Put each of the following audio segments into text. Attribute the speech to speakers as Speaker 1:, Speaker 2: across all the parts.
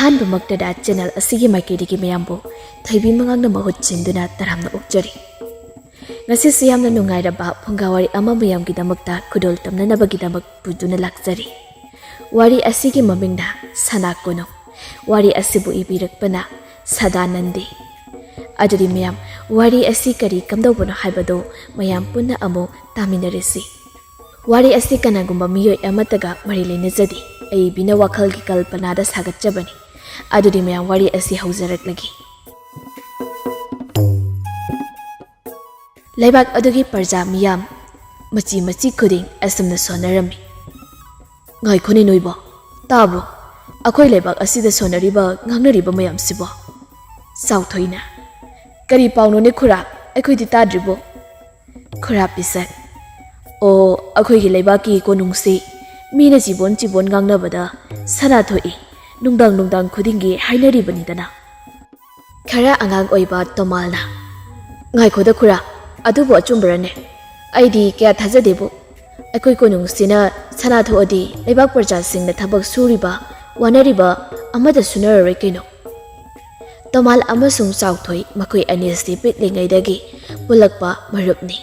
Speaker 1: ꯑꯍꯥꯟꯕꯃꯛꯇꯗ channel ꯑꯁꯤꯒꯤ ꯃꯥꯏꯀꯩꯗꯒꯤ ꯃꯌꯥꯝꯕꯨ ꯊꯣꯏꯕꯤ ꯃꯉꯥꯡꯅ ꯃꯍꯨꯠ ꯁꯤꯟꯗꯨꯅ ꯇꯔꯥꯝꯅ ꯑꯣꯛꯆꯔꯤ꯫ ꯉꯁꯤꯁꯤ ꯌꯥꯝꯅ ꯅꯨꯡꯉꯥꯏꯔꯕ ꯐꯨꯡꯒꯥꯋꯥꯔꯤ ꯑꯃ ꯃꯌꯥꯝꯒꯤꯗꯃꯛꯇ ꯈꯨꯗꯣꯜ ꯇꯝꯅꯅꯕꯒꯤꯗꯃꯛ ꯄꯨꯗꯨꯅ ꯂꯥꯛꯆꯔꯤ꯫ ꯋꯥꯔꯤ ꯑꯁꯤꯒꯤ ꯃꯃꯤꯡꯅ ꯁꯅꯥ ꯀꯣꯅꯨꯡ, ꯋꯥꯔꯤ ꯑꯁꯤꯕꯨ ꯏꯕꯤꯔꯛꯄꯅ ꯁꯗꯥꯅꯟꯗꯤ꯫ ꯑꯗꯨꯗꯤ ꯃꯌꯥꯝ ꯋꯥꯔꯤ ꯑꯁꯤ ꯀꯔꯤ ꯀꯝꯗꯧꯕꯅꯣ ꯍꯥꯏꯕꯗꯨ ꯃꯌꯥꯝ ꯄꯨꯟꯅ ꯑꯃꯨꯛ ꯇꯥꯃꯤꯟꯅꯔꯁꯤ꯫ ꯋꯥꯔꯤ ꯑꯁꯤ ꯀꯅꯥꯒꯨꯝꯕ ꯃꯤꯑꯣꯏ ꯑꯃꯠꯇꯒ ꯃꯔꯤ ꯂꯩꯅꯖꯗꯦ, ꯑꯏꯕꯤꯅ ꯋꯥꯈꯜꯒꯤ ꯀꯜꯄꯅꯥꯗ ꯁꯥꯒꯠꯆꯕꯅꯤ꯫ ꯑꯗꯨꯗꯤ ꯃꯌꯥꯝ ꯋꯥꯔꯤ ꯑꯁꯤ ꯍꯧꯖꯔꯛꯂꯒꯦ꯫ ꯂꯩꯕꯥꯛ ꯑꯗꯨꯒꯤ ꯄ꯭ꯔꯖꯥ ꯃꯤꯌꯥꯝ ꯃꯆꯤ ꯃꯆꯤ ꯈꯨꯗꯤꯡ ꯑꯁꯨꯝꯅ ꯁꯣꯟꯅꯔꯝꯃꯤ꯫ ꯉꯥꯏꯈꯣꯅꯦ ꯅꯣꯏꯕꯣ, ꯇꯥꯕ꯭ꯔꯣ? ꯑꯩꯈꯣꯏ ꯂꯩꯕꯥꯛ ꯑꯁꯤꯗ ꯁꯣꯟꯅꯔꯤꯕ ꯉꯥꯡꯅꯔꯤꯕ ꯃꯌꯥꯝꯁꯤꯕꯣ? ꯆꯥꯎꯊꯣꯏꯅ: ꯀꯔꯤ ꯄꯥꯎꯅꯣꯅꯦ ꯈꯨꯔꯥ, ꯑꯩꯈꯣꯏꯗꯤ ꯇꯥꯗ꯭ꯔꯤꯕꯣ? ꯈꯨꯔꯥ ꯄꯤꯁꯛ: ꯑꯣ, ꯑꯩꯈꯣꯏꯒꯤ ꯂꯩꯕꯥꯛꯀꯤ ꯀꯣꯅꯨꯡꯁꯤ ꯃꯤꯅ ꯆꯤꯕꯣꯟ ꯆꯤꯕꯣꯟ ꯉꯥꯡꯅꯕꯗ ꯁꯅꯥ ꯊꯣꯛꯏ, ꯅꯨꯡꯗꯥꯡ ꯈꯨꯗꯤꯡꯒꯤ ꯍꯥꯏꯅꯔꯤꯕꯅꯤꯗꯅ꯫ ꯈꯔ ꯑꯉꯥꯡ ꯑꯣꯏꯕ ꯇꯣꯃꯥꯜꯅ: ꯉꯥꯏꯈꯣꯗ ꯈꯨꯔꯥ, ꯑꯗꯨꯕꯨ ꯑꯆꯨꯝꯕꯔꯅꯦ? ꯑꯩꯗꯤ ꯀꯌꯥ ꯊꯥꯖꯗꯦꯕꯨ꯫ ꯑꯩꯈꯣꯏ ꯀꯣꯅꯨꯡꯁꯤꯅ ꯁꯅꯥ ꯊꯣꯛꯑꯗꯤ ꯂꯩꯕꯥꯛ ꯄ꯭ꯔꯖꯥꯁꯤꯡꯅ ꯊꯕꯛ ꯁꯨꯔꯤꯕ ꯋꯥꯅꯔꯤꯕ ꯑꯃꯗ ꯁꯨꯅꯔꯔꯣꯏ ꯀꯩꯅꯣ꯫ ꯇꯣꯃꯥꯜ ꯑꯃꯁꯨꯡ ꯆꯥꯎꯊꯣꯏ ꯃꯈꯣꯏ ꯑꯅꯤꯁꯤ ꯄꯤꯛꯂꯤꯉꯩꯗꯒꯤ ꯄꯨꯜꯂꯛꯄ ꯃꯔꯨꯞꯅꯤ꯫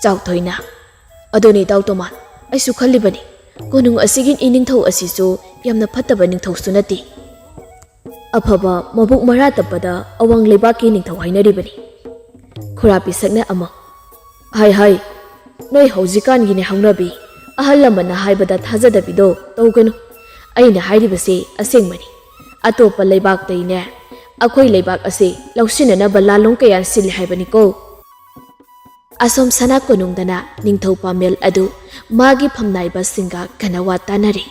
Speaker 1: ꯆꯥꯎꯊꯣꯏꯅ: ꯑꯗꯨꯅꯤ ꯏꯇꯥꯎ ꯇꯣꯃꯥꯜ, ꯑꯩꯁꯨ ꯈꯜꯂꯤꯕꯅꯤ, ꯀꯣꯅꯨꯡ ꯑꯁꯤꯒꯤ ꯏꯅꯤꯡꯊꯧ ꯑꯁꯤꯁꯨ ꯌꯥꯝꯅ ꯐꯠꯇꯕ ꯅꯤꯡꯊꯧꯁꯨ ꯅꯠꯇꯦ, ꯑꯐꯕ ꯃꯕꯨꯛ ꯃꯔꯥ ꯇꯞꯄꯗ ꯑꯋꯥꯡ ꯂꯩꯕꯥꯛꯀꯤ ꯅꯤꯡꯊꯧ ꯍꯥꯏꯅꯔꯤꯕꯅꯤ꯫ ꯈꯨꯔꯥ ꯄꯤꯁꯛꯅ ꯑꯃꯨꯛ: ꯍꯥꯏ, ꯅꯣꯏ ꯍꯧꯖꯤꯛꯀꯥꯟꯒꯤꯅꯦ ꯍꯧꯅꯕꯤ, ꯑꯍꯜ ꯂꯃꯟꯅ ꯍꯥꯏꯕꯗ ꯊꯥꯖꯗꯕꯤꯗꯣ ꯇꯧꯒꯅꯨ꯫ ꯑꯩꯅ ꯍꯥꯏꯔꯤꯕꯁꯤ ꯑꯁꯦꯡꯕꯅꯤ꯫ ꯑꯇꯣꯞꯄ ꯂꯩꯕꯥꯛꯇꯩꯅꯦ ꯑꯩꯈꯣꯏ ꯂꯩꯕꯥꯛ ꯑꯁꯤ ꯂꯧꯁꯤꯟꯅꯅꯕ ꯂꯥꯂꯣꯡ ꯀꯌꯥ ꯁꯤꯜꯂꯤ ꯍꯥꯏꯕꯅꯤꯀꯣ꯫ ꯑꯁꯣꯝ ꯁꯅꯥ ꯀꯣꯅꯨꯡꯗꯅ ꯅꯤꯡꯊꯧ ꯄꯥꯃꯦꯜ ꯑꯗꯨ ꯃꯥꯒꯤ ꯐꯝꯅꯥꯏꯕꯁꯤꯡꯒ ꯀꯟꯅ ꯋꯥ ꯇꯥꯅꯔꯤ꯫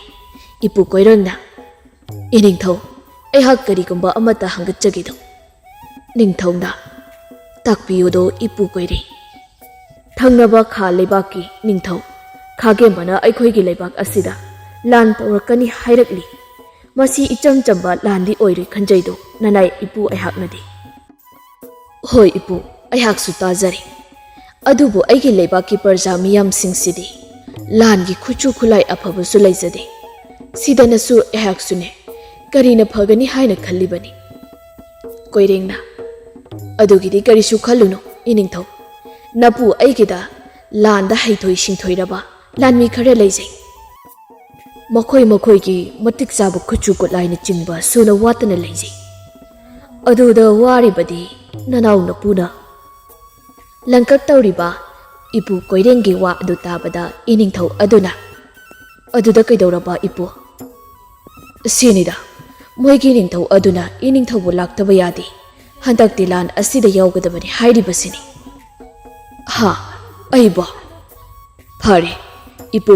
Speaker 1: ꯏꯄꯨ ꯀꯣꯏꯔꯪꯅ: ꯏꯅꯤꯡꯊꯧ, ꯑꯩꯍꯥꯛ ꯀꯔꯤꯒꯨꯝꯕ ꯑꯃꯠꯇ ꯍꯪꯒꯠꯆꯒꯦꯗꯣ꯫ ꯅꯤꯡꯊꯧꯅ: ꯇꯥꯛꯄꯤꯌꯨꯗꯣ ꯏꯄꯨ ꯀꯣꯏꯔꯦ꯫ ꯊꯪꯅꯕ ꯈꯥ ꯂꯩꯕꯥꯛꯀꯤ ꯅꯤꯡꯊꯧ ꯈꯥꯒꯦꯝꯕꯅ ꯑꯩꯈꯣꯏꯒꯤ ꯂꯩꯕꯥꯛ ꯑꯁꯤꯗ ꯂꯥꯟ ꯇꯧꯔꯛꯀꯅꯤ ꯍꯥꯏꯔꯛꯂꯤ꯫ ꯃꯁꯤ ꯏꯆꯝ ꯆꯝꯕ ꯂꯥꯟꯗꯤ ꯑꯣꯏꯔꯣꯏ ꯈꯟꯖꯩꯗꯣ ꯅꯅꯥꯏ ꯏꯄꯨ ꯑꯩꯍꯥꯛꯅꯗꯤ꯫ ꯍꯣꯏ ꯏꯄꯨ, ꯑꯩꯍꯥꯛꯁꯨ ꯇꯥꯖꯔꯦ꯫ ꯑꯗꯨꯕꯨ ꯑꯩꯒꯤ ꯂꯩꯕꯥꯛꯀꯤ ꯄ꯭ꯔꯖꯥ ꯃꯤꯌꯥꯝꯁꯤꯡꯁꯤꯗꯤ ꯂꯥꯟꯒꯤ ꯈꯨꯠꯁꯨ ꯈꯨꯠꯂꯥꯏ ꯑꯐꯕꯁꯨ ꯂꯩꯖꯗꯦ꯫ ꯁꯤꯗꯅꯁꯨ ꯑꯩꯍꯥꯛꯁꯨꯅꯦ ꯀꯔꯤꯅ ꯐꯒꯅꯤ ꯍꯥꯏꯅ ꯈꯜꯂꯤꯕꯅꯤ꯫ ꯀꯣꯏꯔꯦꯡꯅ: ꯑꯗꯨꯒꯤꯗꯤ ꯀꯔꯤꯁꯨ ꯈꯜꯂꯨꯅꯨ ꯏꯅꯤꯡꯊꯧ, ꯅꯄꯨ ꯑꯩꯒꯤꯗ ꯂꯥꯟꯗ ꯍꯩꯊꯣꯏ ꯁꯤꯡꯊꯣꯏꯔꯕ ꯂꯥꯟꯃꯤ ꯈꯔ ꯂꯩꯖꯩ꯫ ꯃꯈꯣꯏꯒꯤ ꯃꯇꯤꯛ ꯆꯥꯕ ꯈꯨꯠꯁꯨ ꯈꯨꯠꯂꯥꯏꯅ ꯆꯤꯡꯕ ꯁꯨꯅ ꯋꯥꯠꯇꯅ ꯂꯩꯖꯩ꯫ ꯑꯗꯨꯗ ꯋꯥꯔꯤꯕꯗꯤ ꯅꯅꯥꯎ ꯅꯄꯨꯅ꯫ ꯂꯪꯀꯛ ꯇꯧꯔꯤꯕ ꯏꯄꯨ ꯀꯣꯏꯔꯦꯡꯒꯤ ꯋꯥ ꯑꯗꯨ ꯇꯥꯕꯗ ꯏꯅꯤꯡꯊꯧ ꯑꯗꯨꯅ: ꯑꯗꯨꯗ ꯀꯩꯗꯧꯔꯕ ꯏꯄꯨ? ꯁꯤꯅꯤꯗ, ꯃꯣꯏꯒꯤ ꯅꯤꯡꯊꯧ ꯑꯗꯨꯅ ꯏꯅꯤꯡꯊꯧꯕꯨ ꯂꯥꯛꯇꯕ ꯌꯥꯗꯦ, ꯍꯟꯗꯛꯇꯤ ꯂꯥꯟ ꯑꯁꯤꯗ ꯌꯥꯎꯒꯗꯕꯅꯤ ꯍꯥꯏꯔꯤꯕꯁꯤꯅꯤ꯫ ꯍꯥ, ꯑꯩꯕꯣ? ꯐꯔꯦ ꯏꯄꯨ,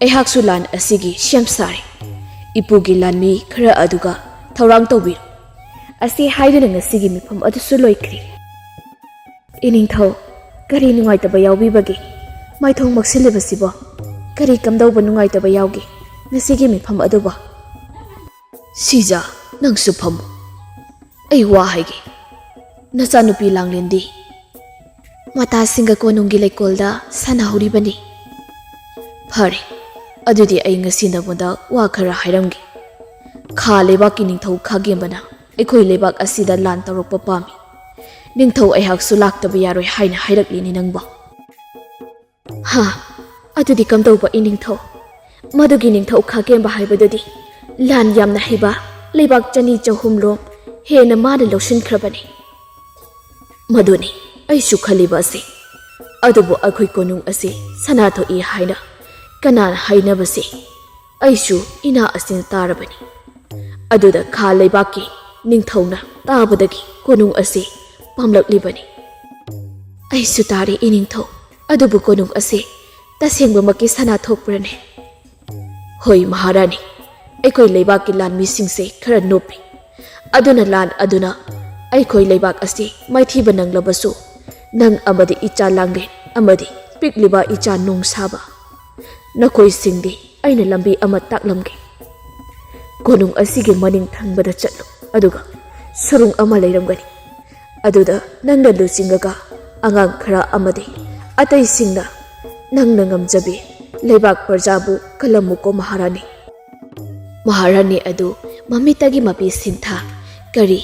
Speaker 1: ꯑꯩꯍꯥꯛꯁꯨ ꯂꯥꯟ ꯑꯁꯤꯒꯤ ꯁꯦꯝ ꯁꯥꯔꯦ꯫ ꯏꯄꯨꯒꯤ ꯂꯥꯟꯃꯤ ꯈꯔ ꯑꯗꯨꯒ ꯊꯧꯔꯥꯡ ꯇꯧꯕꯤꯔꯨ꯫ ꯑꯁꯤ ꯍꯥꯏꯗꯨꯅ ꯉꯁꯤꯒꯤ ꯃꯤꯐꯝ ꯑꯗꯨꯁꯨ ꯂꯣꯏꯈ꯭ꯔꯦ꯫ ꯏꯅꯤꯡꯊꯧ, ꯀꯔꯤ ꯅꯨꯡꯉꯥꯏꯇꯕ ꯌꯥꯎꯕꯤꯕꯒꯦ? ꯃꯥꯏꯊꯣꯡ ꯃꯛꯁꯤꯜꯂꯤꯕꯁꯤꯕꯣ? ꯀꯔꯤ ꯀꯝꯗꯧꯕ ꯅꯨꯡꯉꯥꯏꯇꯕ ꯌꯥꯎꯒꯦ ꯉꯁꯤꯒꯤ ꯃꯤꯐꯝ ꯑꯗꯨꯕꯣ? ꯁꯤꯖꯥ, ꯅꯪꯁꯨ ꯐꯝꯃꯨ, ꯑꯩ ꯋꯥ ꯍꯥꯏꯒꯦ꯫ ꯅꯆꯥꯅꯨꯄꯤ ꯂꯥꯡꯂꯦꯟꯗꯤ? ꯃꯇꯥꯁꯤꯡꯒ ꯀꯣꯅꯨꯡꯒꯤ ꯂꯩꯀꯣꯜꯗ ꯁꯥꯟꯅꯍꯧꯔꯤꯕꯅꯤ꯫ ꯐꯔꯦ, ꯑꯗꯨꯗꯤ ꯑꯩ ꯉꯁꯤ ꯅꯉꯣꯟꯗ ꯋꯥ ꯈꯔ ꯍꯥꯏꯔꯝꯒꯦ꯫ ꯈꯥ ꯂꯩꯕꯥꯛꯀꯤ ꯅꯤꯡꯊꯧ ꯈꯥꯒꯦꯝꯕꯅ ꯑꯩꯈꯣꯏ ꯂꯩꯕꯥꯛ ꯑꯁꯤꯗ ꯂꯥꯟ ꯇꯧꯔꯛꯄ ꯄꯥꯝꯃꯤ꯫ ꯅꯤꯡꯊꯧ ꯑꯩꯍꯥꯛꯁꯨ ꯂꯥꯛꯇꯕ ꯌꯥꯔꯣꯏ ꯍꯥꯏꯅ ꯍꯥꯏꯔꯛꯂꯤꯅꯤ ꯅꯪꯕꯣ꯫ ꯍꯥ, ꯑꯗꯨꯗꯤ ꯀꯝꯗꯧꯕ ꯏꯅꯤꯡꯊꯧ? ꯃꯗꯨꯒꯤ ꯅꯤꯡꯊꯧ ꯈꯥꯒꯦꯝꯕ ꯍꯥꯏꯕꯗꯨꯗꯤ ꯂꯥꯟ ꯌꯥꯝꯅ ꯍꯩꯕ ꯂꯩꯕꯥꯛ 200-300 ꯍꯦꯟꯅ ꯃꯥꯅ ꯂꯧꯁꯤꯟꯈ꯭ꯔꯕꯅꯤ꯫ ꯃꯗꯨꯅꯤ ꯑꯩꯁꯨ ꯈꯜꯂꯤꯕ ꯑꯁꯤ꯫ ꯑꯗꯨꯕꯨ ꯑꯩꯈꯣꯏ ꯀꯣꯅꯨꯡ ꯑꯁꯤ ꯁꯅꯥ ꯊꯣꯛꯏ ꯍꯥꯏꯅ ꯀꯅꯥꯅ ꯍꯥꯏꯅꯕꯁꯤ ꯑꯩꯁꯨ ꯏꯅꯥ ꯑꯁꯤꯅ ꯇꯥꯔꯕꯅꯤ꯫ ꯑꯗꯨꯗ ꯈꯥ ꯂꯩꯕꯥꯛꯀꯤ ꯅꯤꯡꯊꯧꯅ ꯇꯥꯕꯗꯒꯤ ꯀꯣꯅꯨꯡ ꯑꯁꯤ ꯄꯥꯝꯂꯛꯂꯤꯕꯅꯤ꯫ ꯑꯩꯁꯨ ꯇꯥꯔꯦ ꯏꯅꯤꯡꯊꯧ, ꯑꯗꯨꯕꯨ ꯀꯣꯅꯨꯡ ꯑꯁꯤ ꯇꯁꯦꯡꯕꯃꯛꯀꯤ ꯁꯅꯥ ꯊꯣꯛꯄ꯭ꯔꯅꯦ? ꯍꯣꯏ ꯃꯍꯥꯔꯥꯅꯤ, ꯑꯩꯈꯣꯏ ꯂꯩꯕꯥꯛꯀꯤ ꯂꯥꯟꯃꯤꯁꯤꯡꯁꯦ ꯈꯔ ꯅꯣꯞꯄꯤ꯫ ꯑꯗꯨꯅ ꯂꯥꯟ ꯑꯗꯨꯅ ꯑꯩꯈꯣꯏ ꯂꯩꯕꯥꯛ ꯑꯁꯤ ꯃꯥꯏꯊꯤꯕ ꯅꯪꯂꯕꯁꯨ ꯅꯪ ꯑꯃꯗꯤ ꯏꯆꯥ ꯂꯥꯡꯂꯦꯟ ꯑꯃꯗꯤ ꯄꯤꯛꯂꯤꯕ ꯏꯆꯥ ꯅꯣꯡꯁꯥꯕ, ꯅꯈꯣꯏꯁꯤꯡꯗꯤ ꯑꯩꯅ ꯂꯝꯕꯤ ꯑꯃ ꯇꯥꯛꯂꯝꯒꯦ꯫ ꯀꯣꯅꯨꯡ ꯑꯁꯤꯒꯤ ꯃꯅꯤꯡ ꯊꯪꯕꯗ ꯆꯠꯂꯨ, ꯑꯗꯨꯒ ꯁꯨꯔꯨꯡ ꯑꯃ ꯂꯩꯔꯝꯒꯅꯤ꯫ ꯑꯗꯨꯗ ꯅꯪꯅ ꯂꯨꯆꯤꯡꯉꯒ ꯑꯉꯥꯡ ꯈꯔ ꯑꯃꯗꯤ ꯑꯇꯩꯁꯤꯡꯅ ꯅꯪꯅ ꯉꯝꯖꯕꯤ ꯂꯩꯕꯥꯛ ꯄ꯭ꯔꯖꯥꯕꯨ ꯀꯜꯂꯝꯃꯨꯀꯣ ꯃꯍꯥꯔꯥꯅꯤ꯫ ꯃꯍꯥꯔꯥꯅꯤ ꯑꯗꯨ ꯃꯃꯤꯠꯇꯒꯤ ꯃꯄꯤ ꯁꯤꯟꯊꯥ ꯀꯔꯤ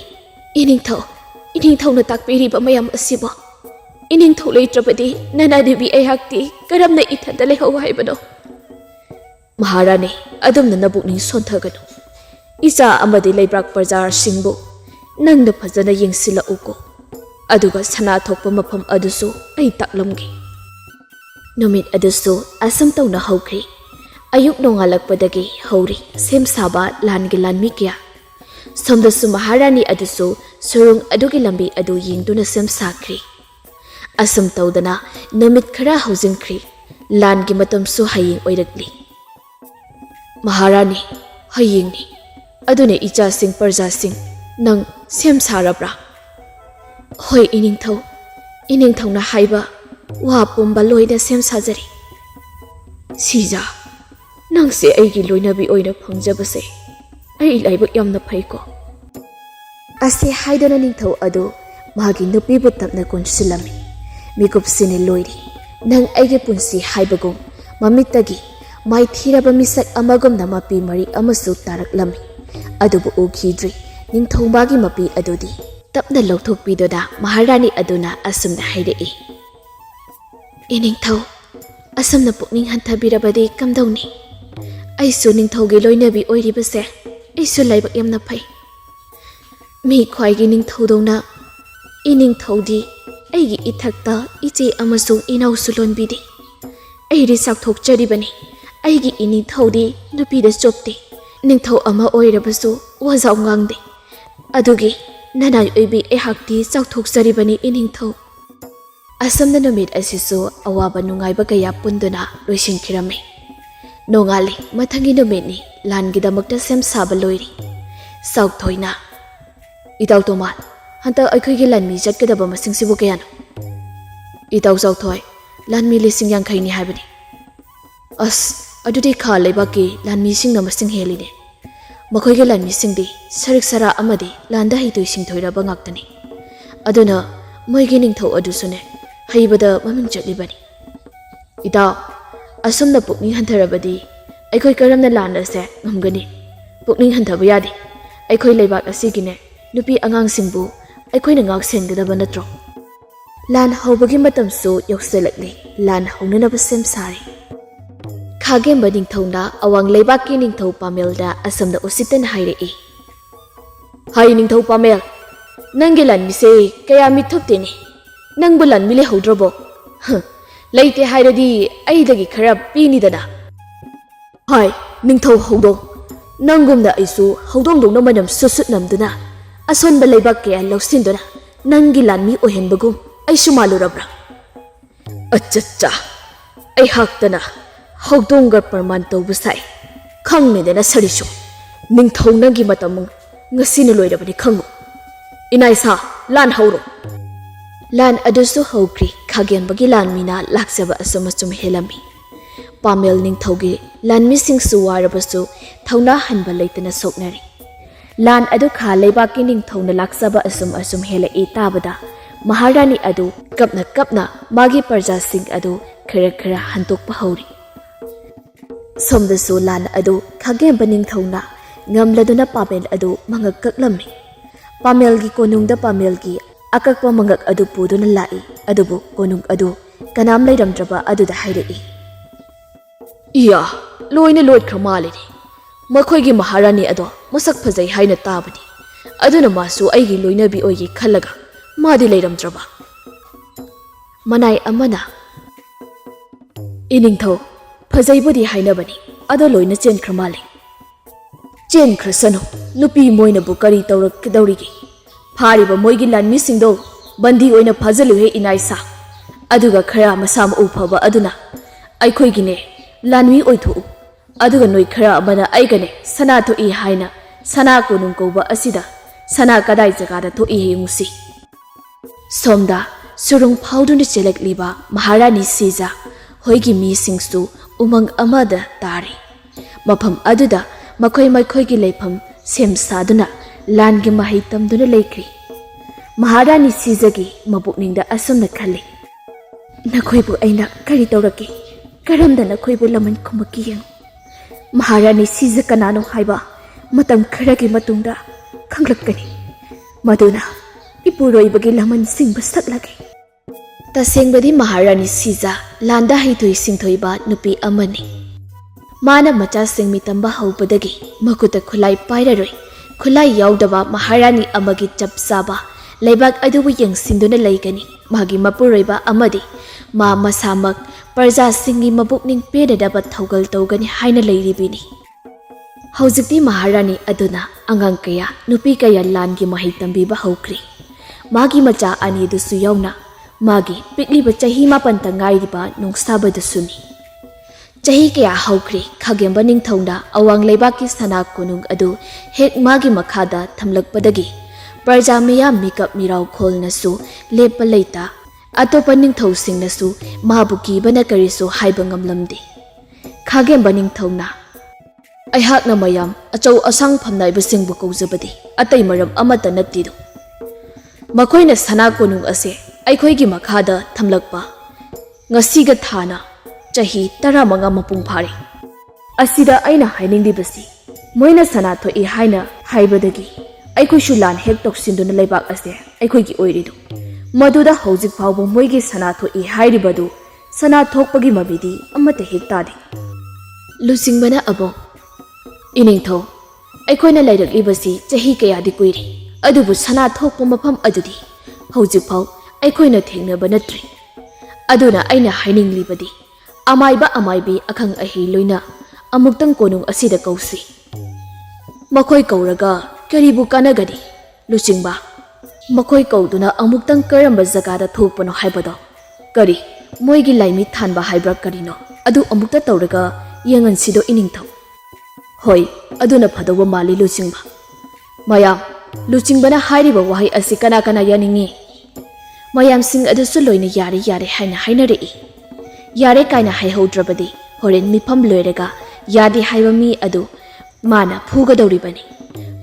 Speaker 1: ꯏꯅꯤꯡꯊꯧꯅ ꯇꯥꯛꯄꯤꯔꯤꯕ ꯃꯌꯥꯝ ꯑꯁꯤꯕꯨ ꯏꯅꯤꯡꯊꯧ ꯂꯩꯇ꯭ꯔꯕꯗꯤ ꯅꯅꯥꯗꯦꯕꯤ ꯑꯩꯍꯥꯛꯇꯤ ꯀꯔꯝꯅ ꯏꯊꯟꯇ ꯂꯩꯍꯧ ꯍꯥꯏꯕꯅꯣ? ꯃꯍꯥꯔꯥꯅꯤ, ꯑꯗꯨꯝꯅ ꯅꯄꯨꯛꯅꯤꯡ ꯁꯣꯟꯊꯒꯅꯨ. ꯏꯆꯥ ꯑꯃꯗꯤ ꯂꯩꯕꯥꯛ ꯄ꯭ꯔꯖꯥꯁꯤꯡꯕꯨ ꯅꯪꯅ ꯐꯖꯅ ꯌꯦꯡꯁꯤꯜꯂꯛꯎꯀꯣ. ꯑꯗꯨꯒ ꯁꯅꯥ ꯊꯣꯛꯄ ꯃꯐꯝ ꯑꯗꯨꯁꯨ ꯑꯩ ꯇꯥꯛꯂꯝꯒꯦ. ꯅꯨꯃꯤꯠ ꯑꯗꯨꯁꯨ ꯑꯁꯨꯝ ꯇꯧꯅ ꯍꯧꯈ꯭ꯔꯤ. ꯑꯌꯨꯛ ꯅꯣꯡꯉꯥꯜꯂꯛꯄꯗꯒꯤ ꯍꯧꯔꯤ ꯁꯦꯝ ꯁꯥꯕ ꯂꯥꯟꯒꯤ ꯂꯥꯟꯃꯤ ꯀꯌꯥ. ꯁꯣꯝꯗꯁꯨ ꯃꯍꯥꯔꯥꯅꯤ ꯑꯗꯨꯁꯨ ꯁꯨꯔꯨꯡ ꯑꯗꯨꯒꯤ ꯂꯝꯕꯤ ꯑꯗꯨ ꯌꯦꯡꯗꯨꯅ ꯁꯦꯝ ꯁꯥꯈ꯭ꯔꯤ. ꯑꯁꯨꯝ ꯇꯧꯗꯅ ꯅꯨꯃꯤꯠ ꯈꯔ ꯍꯧꯖꯤꯟꯈ꯭ꯔꯤ. ꯂꯥꯟꯒꯤ ꯃꯇꯝꯁꯨ ꯍꯌꯦꯡ ꯑꯣꯏꯔꯛꯂꯤ. ꯃꯍꯥꯔꯥꯅꯤ, ꯍꯌꯦꯡꯅꯤ. ꯑꯗꯨꯅ ꯏꯆꯥꯁꯤꯡ ꯄ꯭ꯔꯖꯥꯁꯤꯡ, ꯅꯪ ꯁꯦꯝ ꯁꯥꯔꯕ꯭ꯔꯥ? ꯍꯣꯏ ꯏꯅꯤꯡꯊꯧ. ꯏꯅꯤꯡꯊꯧꯅ ꯍꯥꯏꯕ ꯋꯥ ꯄꯨꯝꯕ ꯂꯣꯏꯅ ꯁꯦꯝ ꯁꯥꯖꯔꯤ. ꯁꯤꯖꯥ, ꯅꯪꯁꯦ ꯑꯩꯒꯤ ꯂꯣꯏꯅꯕꯤ ꯑꯣꯏꯅ ꯐꯪꯖꯕꯁꯦ ꯑꯩ ꯂꯥꯏꯕꯛ ꯌꯥꯝꯅ ꯐꯩꯀꯣ. ꯑꯁꯤ ꯍꯥꯏꯗꯨꯅ ꯅꯤꯡꯊꯧ ꯑꯗꯨ ꯃꯥꯒꯤ ꯅꯨꯄꯤꯕꯨ ꯇꯞꯅ ꯀꯣꯟꯁꯤꯜꯂꯝꯃꯤ. ꯃꯤꯀꯨꯞꯁꯤꯅ ꯂꯣꯏꯔꯤ. ꯅꯪ ꯑꯩꯒꯤ ꯄꯨꯟꯁꯤ ꯍꯥꯏꯕꯒꯨꯝ ꯃꯃꯤꯠꯇꯒꯤ ꯃꯥꯏꯊꯤꯔꯕ ꯃꯤꯁꯛ ꯑꯃꯒꯨꯝꯅ ꯃꯄꯤ ꯃꯔꯤ ꯑꯃꯁꯨ ꯇꯥꯔꯛꯂꯝꯃꯤ. ꯑꯗꯨꯕꯨ ꯎꯈꯤꯗ꯭ꯔꯤ ꯅꯤꯡꯊꯧꯃꯥꯒꯤ ꯃꯄꯤ ꯑꯗꯨꯗꯤ. ꯇꯞꯅ ꯂꯧꯊꯣꯛꯄꯤꯗꯨꯅ ꯃꯍꯥꯔꯥꯅꯤ ꯑꯗꯨꯅ ꯑꯁꯨꯝꯅ ꯍꯥꯏꯔꯛꯏ. ꯏꯅꯤꯡꯊꯧ, ꯑꯁꯨꯝꯅ ꯄꯨꯛꯅꯤꯡ ꯍꯟꯊꯕꯤꯔꯕꯗꯤ ꯀꯝꯗꯧꯅꯤ? ꯑꯩꯁꯨ ꯅꯤꯡꯊꯧꯒꯤ ꯂꯣꯏꯅꯕꯤ ꯑꯣꯏꯔꯤꯕꯁꯦ ꯑꯩꯁꯨ ꯂꯥꯏꯕꯛ ꯌꯥꯝꯅ ꯐꯩ. ꯃꯤ ꯈ꯭ꯋꯥꯏꯒꯤ ꯅꯤꯡꯊꯧꯗꯧꯅ ꯏꯅꯤꯡꯊꯧꯗꯤ ꯑꯩꯒꯤ ꯏꯊꯛꯇ ꯏꯆꯦ ꯑꯃꯁꯨꯡ ꯏꯅꯥꯎꯁꯨ ꯂꯣꯟꯕꯤꯗꯦ. ꯑꯩꯗꯤ ꯆꯥꯎꯊꯣꯛꯆꯔꯤꯕꯅꯤ. ꯑꯩꯒꯤ ꯏꯅꯤꯡꯊꯧꯗꯤ ꯅꯨꯄꯤꯗ ꯆꯣꯞꯇꯦ. ꯅꯤꯡꯊꯧ ꯑꯃ ꯑꯣꯏꯔꯕꯁꯨ ꯋꯥꯖꯥꯎ ꯉꯥꯡꯗꯦ. ꯑꯗꯨꯒꯤ ꯅꯅꯥꯏ ꯑꯣꯏꯕꯤ ꯑꯩꯍꯥꯛꯇꯤ ꯆꯥꯎꯊꯣꯛꯆꯔꯤꯕꯅꯤ ꯏꯅꯤꯡꯊꯧ. ꯑꯁꯨꯝꯅ ꯅꯨꯃꯤꯠ ꯑꯁꯤꯁꯨ ꯑꯋꯥꯕ ꯅꯨꯡꯉꯥꯏꯕ ꯀꯌꯥ ꯄꯨꯟꯗꯨꯅ ꯂꯣꯏꯁꯤꯟꯈꯤꯔꯝꯃꯤ. ꯅꯣꯡꯉꯥꯜꯂꯤ. ꯃꯊꯪꯒꯤ ꯅꯨꯃꯤꯠꯅꯤ. ꯂꯥꯟꯒꯤꯗꯃꯛꯇ ꯁꯦꯝ ꯁꯥꯕ ꯂꯣꯏꯔꯤ. ꯁꯥꯎꯊꯣꯏꯅ, ꯏꯇꯥꯎ ꯇꯣꯃꯥꯜ, ꯍꯟꯇꯛ ꯑꯩꯈꯣꯏꯒꯤ ꯂꯥꯟꯃꯤ ꯆꯠꯀꯗꯕ ꯃꯁꯤꯡꯁꯤꯕꯨ ꯀꯌꯥꯅꯣ? ꯏꯇꯥꯎ ꯆꯥꯎꯊꯣꯏ, ꯂꯥꯟꯃꯤ 50,000ꯅꯤ ꯍꯥꯏꯕꯅꯤ. ꯑꯁ, ꯑꯗꯨꯗꯤ ꯈꯥ ꯂꯩꯕꯥꯛꯀꯤ ꯂꯥꯟꯃꯤꯁꯤꯡꯅ ꯃꯁꯤꯡ ꯍꯦꯜꯂꯤꯅꯦ. ꯃꯈꯣꯏꯒꯤ ꯂꯥꯟꯃꯤꯁꯤꯡꯗꯤ ꯁꯔꯤꯛ ꯁꯔꯥ ꯑꯃꯗꯤ ꯂꯥꯟꯗ ꯍꯩꯊꯣꯏ ꯁꯤꯡꯊꯣꯏꯔꯕ ꯉꯥꯛꯇꯅꯤ. ꯑꯗꯨꯅ ꯃꯣꯏꯒꯤ ꯅꯤꯡꯊꯧ ꯑꯗꯨꯁꯨꯅꯦ ꯍꯩꯕꯗ ꯃꯃꯤꯡ ꯆꯠꯂꯤꯕꯅꯤ. ꯏꯇꯥꯎ, ꯑꯁꯨꯝꯅ ꯄꯨꯛꯅꯤꯡ ꯍꯟꯊꯔꯕꯗꯤ ꯑꯩꯈꯣꯏ ꯀꯔꯝꯅ ꯂꯥꯟ ꯑꯁꯦ ꯉꯝꯒꯅꯤ? ꯄꯨꯛꯅꯤꯡ ꯍꯟꯊꯕ ꯌꯥꯗꯦ. ꯑꯩꯈꯣꯏ ꯂꯩꯕꯥꯛ ꯑꯁꯤꯒꯤꯅꯦ ꯅꯨꯄꯤ ꯑꯉꯥꯡꯁꯤꯡꯕꯨ ꯑꯩꯈꯣꯏꯅ ꯉꯥꯛ ꯁꯦꯟꯒꯗꯕ ꯅꯠꯇ꯭ꯔꯣ? ꯂꯥꯟ ꯍꯧꯕꯒꯤ ꯃꯇꯝꯁꯨ ꯌꯧꯁꯤꯜꯂꯛꯂꯤ. ꯂꯥꯟ ꯍꯧꯅꯅꯕ ꯁꯦꯝ ꯁꯥꯔꯤ. ꯈꯥꯒꯦꯝꯕ ꯅꯤꯡꯊꯧꯅ ꯑꯋꯥꯡ ꯂꯩꯕꯥꯛꯀꯤ ꯅꯤꯡꯊꯧ ꯄꯥꯃꯦꯜꯗ ꯑꯁꯨꯝꯅ ꯎꯁꯤꯠꯇꯅ ꯍꯥꯏꯔꯛꯏ. ꯍꯥꯏ ꯅꯤꯡꯊꯧ ꯄꯥꯃꯦꯜ, ꯅꯪꯒꯤ ꯂꯥꯟꯃꯤꯁꯦ ꯀꯌꯥ ꯃꯤꯠꯊꯣꯛꯇꯦꯅꯦ. ꯅꯪꯕꯨ ꯂꯥꯟꯃꯤ ꯂꯩꯍꯧꯗ꯭ꯔꯕꯣ? ꯂꯩꯇꯦ ꯍꯥꯏꯔꯗꯤ ꯑꯩꯗꯒꯤ ꯈꯔ ꯄꯤꯅꯤꯗꯅ. ꯍꯥꯏ ꯅꯤꯡꯊꯧ ꯍꯧꯗꯣꯡ, ꯅꯪꯒꯨꯝꯅ ꯑꯩꯁꯨ ꯍꯧꯗꯣꯡꯗꯧꯅ ꯃꯅꯝ ꯁꯨꯠ ꯅꯝꯗꯨꯅ ꯑꯁꯣꯟꯕ ꯂꯩꯕꯥꯛ ꯀꯌꯥ ꯂꯧꯁꯤꯟꯗꯨꯅ ꯅꯪꯒꯤ ꯂꯥꯟꯃꯤ ꯑꯣꯏꯍꯟꯕꯒꯨꯝ ꯑꯩꯁꯨ ꯃꯥꯜꯂꯨꯔꯕ꯭ꯔꯥ? ꯑꯆꯠꯆꯥ, ꯑꯩꯍꯥꯛꯇꯅ ꯍꯧꯗꯣꯡꯒ ꯄ꯭ꯔꯃꯥꯟ ꯇꯧꯕ ꯁꯥꯏ. ꯈꯪꯅꯤꯗꯅ ꯁꯔꯤꯁꯨ, ꯅꯤꯡꯊꯧ ꯅꯪꯒꯤ ꯃꯇꯝ ꯉꯁꯤꯅ ꯂꯣꯏꯔꯕꯅꯤ ꯈꯪꯉꯨ. ꯏꯅꯥꯏꯁꯥ, ꯂꯥꯟ ꯍꯧꯔꯣ. ꯂꯥꯟ ꯑꯗꯨꯁꯨ ꯍꯧꯈ꯭ꯔꯤ. ꯈꯥꯒꯦꯝꯕꯒꯤ ꯂꯥꯟꯃꯤꯅ ꯂꯥꯛꯆꯕ ꯑꯁꯨꯝ ꯍꯦꯜꯂꯝꯃꯤ. ꯄꯥꯃꯦꯜ ꯅꯤꯡꯊꯧꯒꯤ ꯂꯥꯟꯃꯤꯁꯤꯡꯁꯨ ꯋꯥꯔꯕꯁꯨ ꯊꯧꯅꯥ ꯍꯟꯕ ꯂꯩꯇꯅ ꯁꯣꯛꯅꯔꯤ. ꯂꯥꯟ ꯑꯗꯨ ꯈꯥ ꯂꯩꯕꯥꯛꯀꯤ ꯅꯤꯡꯊꯧꯅ ꯂꯥꯛꯆꯕ ꯑꯁꯨꯝ ꯍꯦꯜꯂꯛꯏ ꯇꯥꯕꯗ ꯃꯍꯥꯔꯥꯅꯤ ꯑꯗꯨ ꯀꯞꯅ ꯀꯞꯅ ꯃꯥꯒꯤ ꯄ꯭ꯔꯖꯥꯁꯤꯡ ꯑꯗꯨ ꯈꯔ ꯍꯟꯇꯣꯛꯄ ꯍꯧꯔꯤ. ꯁꯣꯝꯗꯁꯨ ꯂꯥꯟ ꯑꯗꯨ ꯈꯥꯒꯦꯝꯕ ꯅꯤꯡꯊꯧꯅ ꯉꯝꯂꯗꯨꯅ ꯄꯥꯃꯦꯜ ꯑꯗꯨ ꯃꯉꯛ ꯀꯛꯂꯝꯃꯤ. ꯄꯥꯃꯦꯜꯒꯤ ꯀꯣꯅꯨꯡꯗ ꯄꯥꯃꯦꯜꯒꯤ ꯑꯀꯛꯄ ꯃꯉꯛ ꯑꯗꯨ ꯄꯨꯗꯨꯅ ꯂꯥꯛꯏ. ꯑꯗꯨꯕꯨ ꯀꯣꯅꯨꯡ ꯑꯗꯨ ꯀꯅꯥꯝ ꯂꯩꯔꯝꯗ꯭ꯔꯕ ꯑꯗꯨꯗ ꯍꯥꯏꯔꯛꯏ. ꯏꯌꯥ, ꯂꯣꯏꯅ ꯂꯣꯠꯈ꯭ꯔ ꯃꯥꯜꯂꯤꯅꯦ. ꯃꯈꯣꯏꯒꯤ ꯃꯍꯥꯔꯥꯅꯤ ꯑꯗꯣ ꯃꯁꯛ ꯐꯖꯩ ꯍꯥꯏꯅ ꯇꯥꯕꯅꯤ. ꯑꯗꯨꯅ ꯃꯥꯁꯨ ꯑꯩꯒꯤ ꯂꯣꯏꯅꯕꯤ ꯑꯣꯏꯒꯦ ꯈꯜꯂꯒ ꯃꯥꯗꯤ ꯂꯩꯔꯝꯗ꯭ꯔꯕ. ꯃꯅꯥꯏ ꯑꯃꯅ, ꯏꯅꯤꯡꯊꯧ, ꯐꯖꯩꯕꯨꯗꯤ ꯍꯥꯏꯅꯕꯅꯤ, ꯑꯗꯣ ꯂꯣꯏꯅ ꯆꯦꯟꯈ꯭ꯔ ꯃꯥꯜꯂꯤ. ꯆꯦꯟꯈ꯭ꯔꯁꯅꯨ. ꯅꯨꯄꯤ ꯃꯣꯏꯅꯕꯨ ꯀꯔꯤ ꯇꯧꯔꯛꯀꯗꯧꯔꯤꯒꯦ? ꯐꯥꯔꯤꯕ ꯃꯣꯏꯒꯤ ꯂꯥꯟꯃꯤꯁꯤꯡꯗꯣ ꯕꯟꯗꯤ ꯑꯣꯏꯅ ꯐꯥꯖꯤꯜꯂꯨꯍꯦ ꯏꯅꯥꯏꯁꯥ. ꯑꯗꯨꯒ ꯈꯔ ꯃꯁꯥ ꯃꯎ ꯐꯕ ꯑꯗꯨꯅ ꯑꯩꯈꯣꯏꯒꯤꯅꯦ ꯂꯥꯟꯃꯤ ꯑꯣꯏꯊꯣꯛꯎ. ꯑꯗꯨꯒ ꯅꯣꯏ ꯈꯔ ꯑꯃꯅ ꯑꯩꯒꯅꯦ ꯁꯅꯥ ꯊꯣꯛꯏ ꯍꯥꯏꯅ ꯁꯅꯥ ꯀꯣꯅꯨꯡ ꯀꯧꯕ ꯑꯁꯤꯗ ꯁꯅꯥ ꯀꯗꯥꯏ ꯖꯒꯥꯗ ꯊꯣꯛꯏ ꯌꯦꯡꯉꯨꯁꯤ. ꯁꯣꯝꯗ ꯁꯨꯔꯨꯡ ꯐꯥꯎꯗꯨꯅ ꯆꯦꯜꯂꯛꯂꯤꯕ ꯃꯍꯥꯔꯥꯅꯤ ꯁꯤꯖꯥ ꯍꯣꯏꯒꯤ ꯃꯤꯁꯤꯡꯁꯨ ꯎꯃꯪ ꯑꯃꯗ ꯇꯥꯔꯤ. ꯃꯐꯝ ꯑꯗꯨꯗ ꯃꯈꯣꯏꯒꯤ ꯂꯩꯐꯝ ꯁꯦꯝ ꯁꯥꯗꯨꯅ ꯂꯥꯟꯒꯤ ꯃꯍꯩ ꯇꯝꯗꯨꯅ ꯂꯩꯈ꯭ꯔꯤ. ꯃꯍꯥꯔꯥꯅꯤ ꯁꯤꯖꯥꯒꯤ ꯃꯄꯨꯛꯅꯤꯡꯗ ꯑꯁꯨꯝꯅ ꯈꯜꯂꯤ. ꯅꯈꯣꯏꯕꯨ ꯑꯩꯅ ꯀꯔꯤ ꯇꯧꯔꯛꯀꯦ? ꯀꯔꯝꯅ ꯅꯈꯣꯏꯕꯨ ꯂꯃꯟ ꯈꯨꯝꯃꯛꯀꯦ ꯌꯦꯡꯉꯨ. ꯃꯍꯥꯔꯥꯅꯤ ꯁꯤꯖꯥ ꯀꯅꯥꯅꯣ ꯍꯥꯏꯕ matam kharagi matungda khanglakkani maduna ipuroibagi laman singba saklagi tasengbadi Maharani Siza landa haitoi singthoiba nupi amani mana macha singmi tamba haupadagi makuta khulai pairaroi khulai yaudaba Maharani amagi chapsaba leibak adubu yengsinduna leigani magi mapuroiba amadi ma masamak parja singi mabukning pedadaba thaugal tawgani haina leiribini Haujikti Maharani aduna angang kaya nupi kaya langi mahai tambiba haukri magi macha ani dusu yauna magi pikliba chahi mapan tangairiba nungsabadusuni chahi kaya haukri khagemba ningthongda awang leibaki sana kunung adu hek magi makhada thamlakpadagi parja miyam mikap mirau kholnasu lepa leita atopa ningthau singnasu mabuki bana karisu haiba ngamlamdi khagemba ningthongna Aihakna mayam achau asang phamnaiba singbu kaujabadi atai maram amata nattidu makoina sana konung ase aikhoigi makhada thamlakpa ngasiga thana chahi 15 mapung phare asida aina hainingdibasi moina sana thoi haina haibadagi aikhoisu lan hek toksinduna leibak ase aikhoigi oiridu maduda hojik phawbo moigi sana thoi hairibadu sana thokpagi mabidi amata hek tadi lusingbana abo Iningtho aikoina lairaklibasi chahi kayadi kuiri adubu sana thokpa mafam adudi hojik phaw aikoina thengnaba natri aduna aina haininglibadi amaiba amaibi akhang ahi loina amuktang konung asida kausi makhoi kauraga karibu kanagadi luchingba makhoi kauduna amuktang karamba jagada thokpano haibado kari moigi laimi thanba haibra karino adu amukta tauraga yangan sido iningtho Hoi, aduna phadawa mali luchingba. Mayam, luchingbana hairiba wahai asi kana kana yaningi. Mayam sing adusu loina yare haina rei. Yare kaina haihaudrabadi, horen mifam loiraga, yade haiba mi adu, mana phuga dauribani.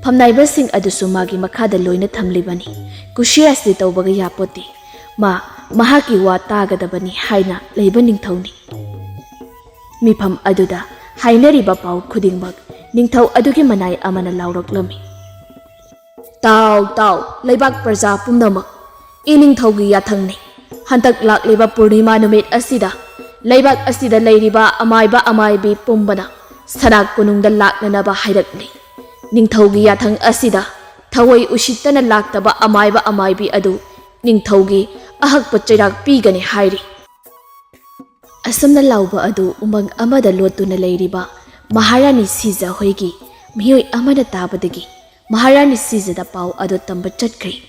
Speaker 1: Phamnaiba sing adusu magi makhada loina thamlibani. Kushirasi tawbaga yapoti. Mahaki wa tagadabani haina leiba ningthawni. Mifam aduda, hainariba pau khudingbak ningthau adugi manai amana lauraklami tau leibak praja pumnamak iningthaugi yathangni hantak lakleba purnima numit asida leibak asida leiriba amaibi pumbana sanak kunungda laknanaba hairakni ningthaugi yathang asida thawai usittana laktaba amaibi adu ningthaugi ahakpa chairak pigani hairi Asamna lauba adu umang amada lotuna leiriba Maharani Siza hoigi miyoi amana tabadagi Maharani Siza da pau adu tamba chatkri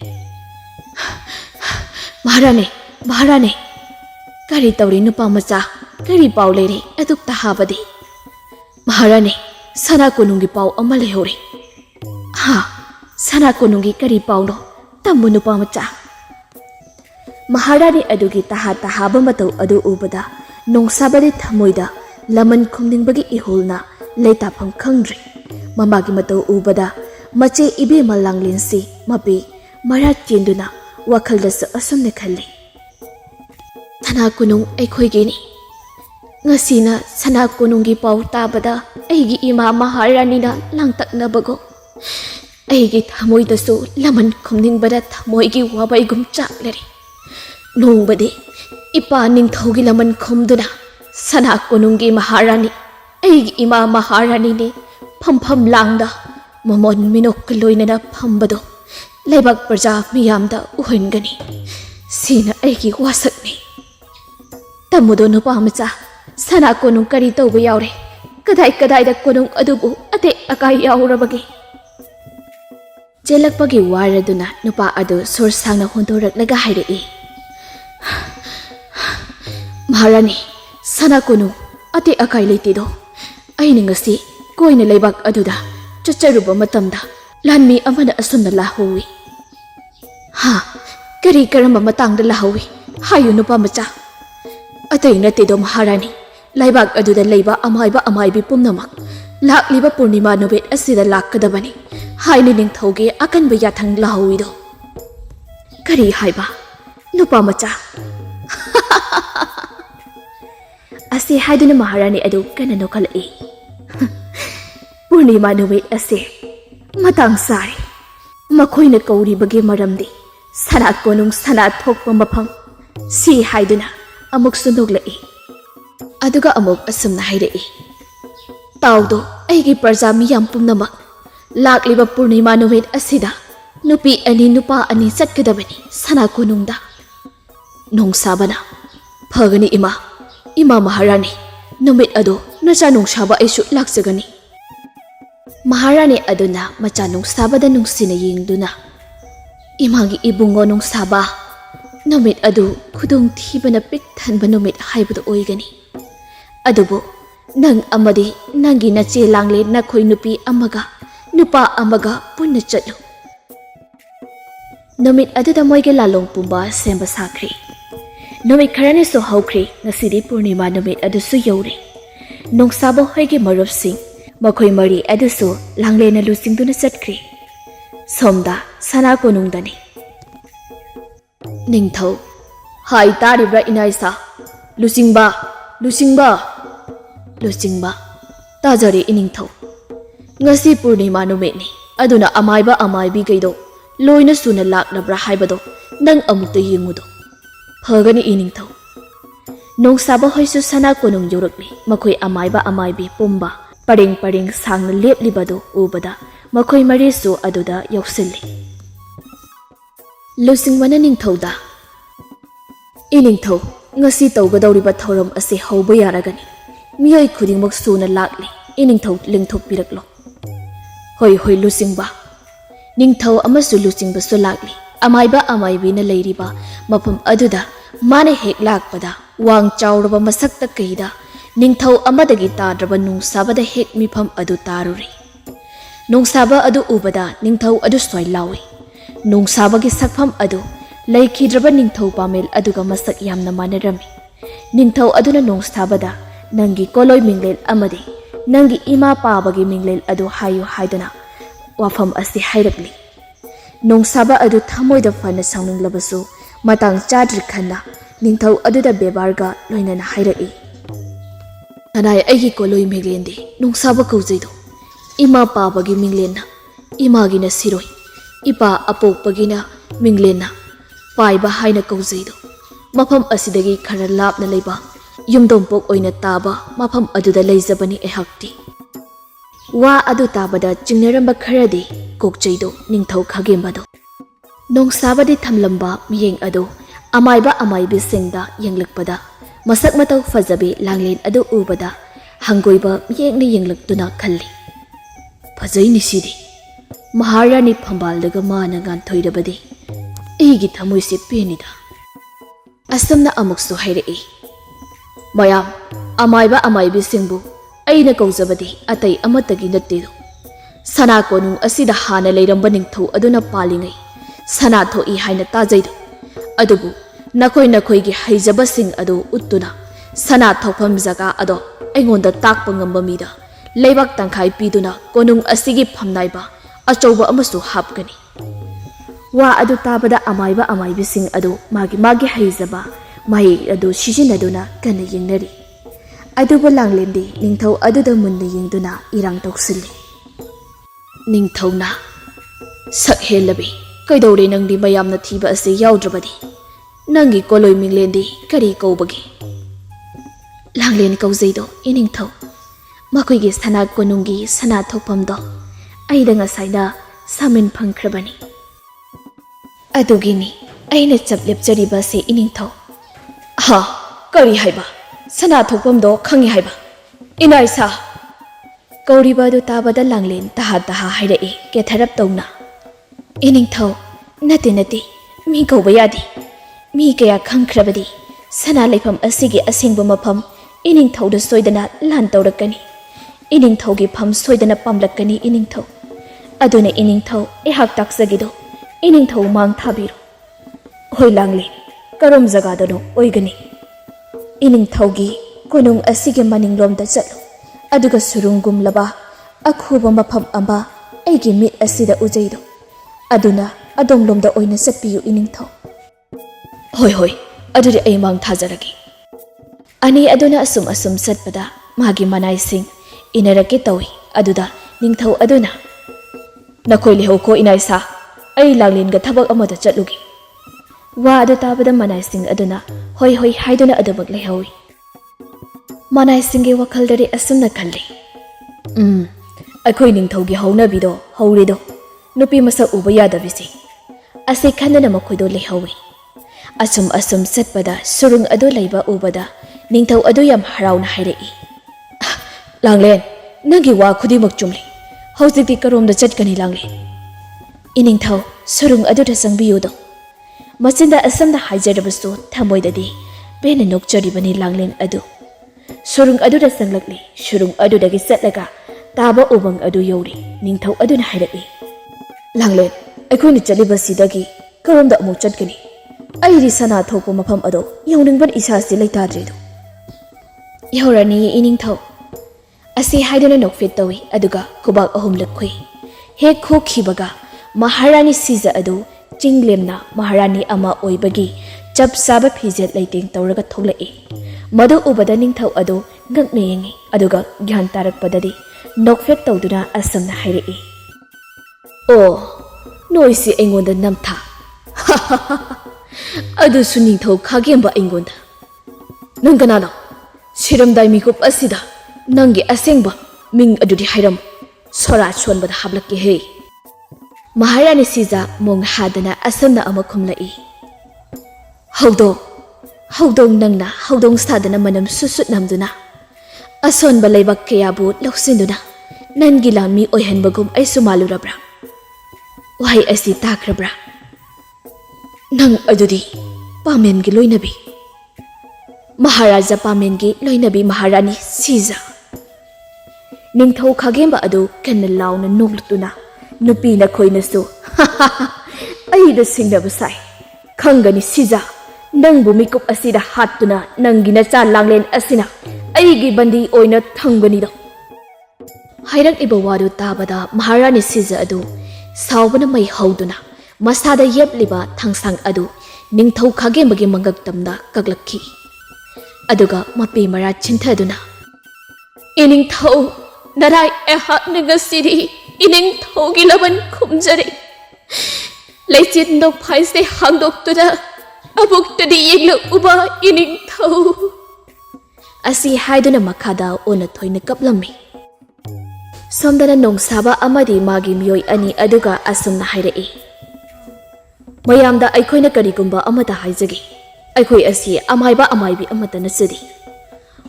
Speaker 1: Maharani kari tawri nupa macha kari pau leiri aduk tahabadi Maharani sana konungi pau ama lehori ha sana konungi kari pau no tambu nupa macha Maharani adugi tahaba matau adu ubada Nongsabadi thamoida laman khumningbagi ihulna leitafam khangdri mamagi matau ubada mache ibe malanglinsi mapi mara chenduna wakhaldas asumne khalli thana kunung aikhoigini ngasina sana kunungi pau tabada aigi ima Maharani na langtaknabago aigi thamoidasu laman khumningbada thamoigi wabaigum chaklari nongbadi Ipa ningthaugi laman khumduna sana konungi Maharani aigi ima Maharani ni pham langda momon minok loinana phambado leibak praja miyamda uhengani sina aigi wasakni tamudo nupa macha sana konung kari tawba yaure kadai da konung adubu ate akai yaurabagi jelakpagi waraduna nupa adu sor sangna hondoraklaga hairei Maharani sana konung ate akai leitido aini ngasi koina leibak aduda chacharuba matamda lanmi amana asumna lahowi ha kari karamba matangda lahowi hayu nupa macha atai natido Maharani leibak aduda leiba amaibi pumnamak lakliba purnima nubet asida lakkadabani haini ningthaugi akanba yathang lahowido kari haiba nupa macha Ase haiduna Maharani adu kana nokalai Purnima numit ase matang sari makoina kauribage maramdi sana konung sana thokpa mafam si haiduna amuk sundoglai aduga amuk asumna hairei taudo aigi praja miyam pumnamak lakliba purnima numit asida nupi ani nupa ani chatkadabani sana konungda nungsabana phagani ima maharani numit ado nacha nungsaba aisu laksagani maharani aduna macha nungsabada nungsina yengduna imagi ibungo nungsaba numit adu khudung thibana pik thanba numit haibadu oigani adubo nang amadi nangi nache langle nakhoi nupi amaga nupa amaga punna chatlu numit aduda moige lalong pumba semba sakri numit kharani so haukhri ngasidi purnima numit adu su yore nongsabo hoige marup sing makhoi mari adu su langle na lusing duna chatkri somda sana konungdani ningthau hai taribra inaisa lusingba tajari iningthau ngasi purnima numitni aduna amaiba amaibi gaido loina suna laknabra haibado nang amukta yengudo phagani iningthau nongsaba hoisu sana konung yorukni makhoi amaiba amaibi pumba paring sangna leplibado ubada makhoi marisu aduda yausilli lusingwana ningthauda iningthau ngasi tawgadawriba thoram ase hauba yaragani miyai khudingmak suna lakli iningthau lingthok piraklo hoi lusingba ningthau amasu lusingba su lakli amaiba amaibi na leiriba mafam aduda mane hek lakpada wang chawraba masakta kaida ningthau amadagi tadraba nungsabada hek mifam adu taruri nungsaba adu ubada ningthau adu swai lawi nungsabagi sakfam adu laikhidraba ningthau pamel aduga masak yamna manarami ningthau aduna nongsabada nangi koloi minglel amadi nangi ima pabagi minglel adu hayu haiduna wafam asi hairakli nongsaba adu thamoida fana sauninglabasu matang chadri khanna ningthau aduda bebarga loinana hairai anai aigi koloi minglendi nongsaba kaujaido ima pabagi minglenna imagina siroi ipa apokpagina minglenna paiba haina kaujaido mafam asidagi khara lapna leiba yumdompok oina taba mafam aduda leijabani ehakti wa adu tabada chingnaramba kharadi kokchaido ningthau khagembado nongsabadi thamlamba miyeng adu amaiba amaibi singda yenglakpada masak matau fajabi langlen adu ubada hangoiba miyengni yenglaktuna khalli fajaini sidi maharani phambaldaga mana gan thoirabadi egi thamoise penida astamna amuksu hairei mayam amaiba amaibi singbu aina kaujabadi atai amatagi nattedo sana konung asida hana leiramba ningthau aduna palingai sana thoi haina tajaido adubu nakoi gi haijaba sing adu uttuna sana thokpham jaga ado aingonda takpa ngamba mida leibak tangkhai piduna konung asigi phamnaiba achauba amasu hapgani wa adu tabada amaiba amaibi sing adu magi haijaba mai adu sijinaduna kana yengnari adubu langlendi ningthau aduda munna yengduna irang toksilli ningthauna sakhelabi kaidore nangdi mayamna thiba ase yaudrabadi nangi koloi minglendi kari kaubagi langlen kaujaido iningthau makoigi sana konungi sana thokpamdo aida ngasaida samin phangkhrabani adugini aina chaplepchariba se iningthau ha kari haiba sana thokpamdo khangi haiba inaisa kauriba du tabada langlen taha hairei ketharap tawna iningthau nati mi kauba yadi mi kaya khangkhrabadi sana leifam asigi asingba mafam iningthau da soidana lan tawrakani iningthau gi pham soidana pamlakani iningthau aduna iningthau ehak taksagido iningthau mang thabiro hoi langle karom jaga dano oigani iningthau gi konung asigi maninglomda chatlo aduga surungum laba akhuba mafam amba aigi mit asida ujaido aduna adonglomda oina satpiyu iningthau hoi aduri ai mang thajaragi ani aduna asum satpada magi manai sing inarake tawi aduda ningthau aduna Nakoi lehoko inay sa ay langlin ga thabak amada chatlugi. Wa adu tabada manai sing aduna hoi hoi haiduna adabak lehawi. Manai singe wakhaldari asumna khalli. Akoi ningthaugi haunabido haurido nupi masa uba yadabisi. Ase khandana makhoido lehawi. Asum satpada surung adu laiba ubada ningthau adu yam harauna hairei. Langlen nagi wa khudimak chumli. Hojikti karomda chatkani langlen. Iningthau surung adu da sangbiyudo. Machinda asamda haijarabasu thamoidadi pena nokcharibani langlen adu. Surung adu da sanglakli surung adu dagi satlaga taba ubang adu yori ningthau adu na hairei. Langlen akhoni chalibasidagi karomda amuk chatkani. Airi sana thopo mafam ado yawningban isasi leitadredo. Yaurani iningthau asi haiduna nokfit tawi aduga kubak ahum lakhoi. He khokhibaga Maharani Siza adu chinglemna Maharani ama oibagi chap saba phijet leiteng tawraga thoglai. Madu ubada ningthau adu ngakne yengi aduga gyan tarakpadadi nokfet tawduna asamna hairei. Oh, noisi engonda namtha. Adu suningthau khagemba engonda. Nang kanano siramdai mikup asida nangi asengba ming adudi hairam sora chonbada hablakki he. Maharani Siza mong hadana asamna ama khumlai. Haudong nangna haudong sadana manam susut namduna. Ason balaybak kayabu laksinduna nangi lami oihanbagum ay sumalurabra. Wahay asi takrabra. Nang adudi pamen gi loinabi. Maharaja pamen gi loinabi Maharani Siza. Ningthau khagemba adu kanna launa noglutuna nupi na khoinasu ai da singnaba sai khangani Siza nangbu mikup asida hatuna nangi na cha langlen asina aigi bandi oina thangani do. Hairak iba wadu tabada Maharani Siza adu saubana mai hauduna masada yepliba thangsang adu ningthau khagembagi mangak tamda kaglakhi. Aduga mapi mara chinthaduna iningthau narai ehak nagasiri iningthau gilaban khumjare. Leichit nok phaise hangdoktuda abuktadi yegla uba iningthau. Asi haiduna makhada ona thoina kaplami. Somdana nongsaba amadi magi miyoi ani aduga asumna hairei. Mayamda aikhoina karigumba amata haijagi. Aikoi asi amaiba amaibi amata nasidi.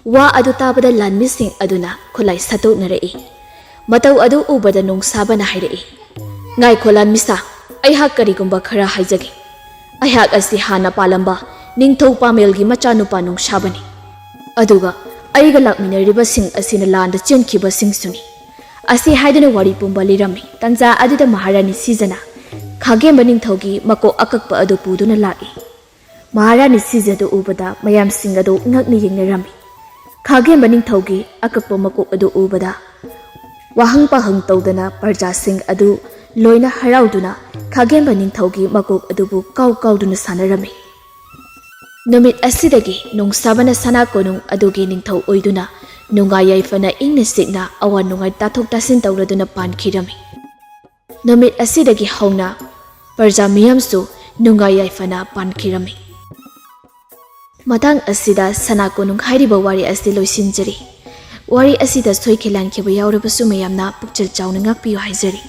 Speaker 1: Wa adu tabada lanmising aduna khulai satok narei. Matau adu ubada nongsaba na hairei. Ngai kholan misa aihak karigumba khara haijagi. Aihak asi hana palamba ningthau pamelgi machanupa nongsabani. Aduga aiga lakminariba sing asina landa chenkhiba sing suni. Asi haiduna wari pumba lirami tanja aduda Maharani Sizana khagemba ningthaugi mako akakpa adu puduna laki. Maharani Siza do ubada mayam sing adu ngakni yengnarami. Khagemba ningthaugi akakpa mako adu ubada wahang pahang tawdana parja sing adu loina harauduna khagemba ningthaugi mako adubu kauduna sanarami. Numit asidagi nongsabana sana konung adugi ningthau oiduna nungai yaifana ingna sikna awan nungai tathok tasin tawraduna pankhirami. Numit asidagi hauna parja miyamsu nungai yaifana pankhirami. Matang asida sana konung hairiba wari asi loisinjari. Wari asida soikhilan kheba yaurabasu mayamna pukchal chawna ngakpiyo haijari.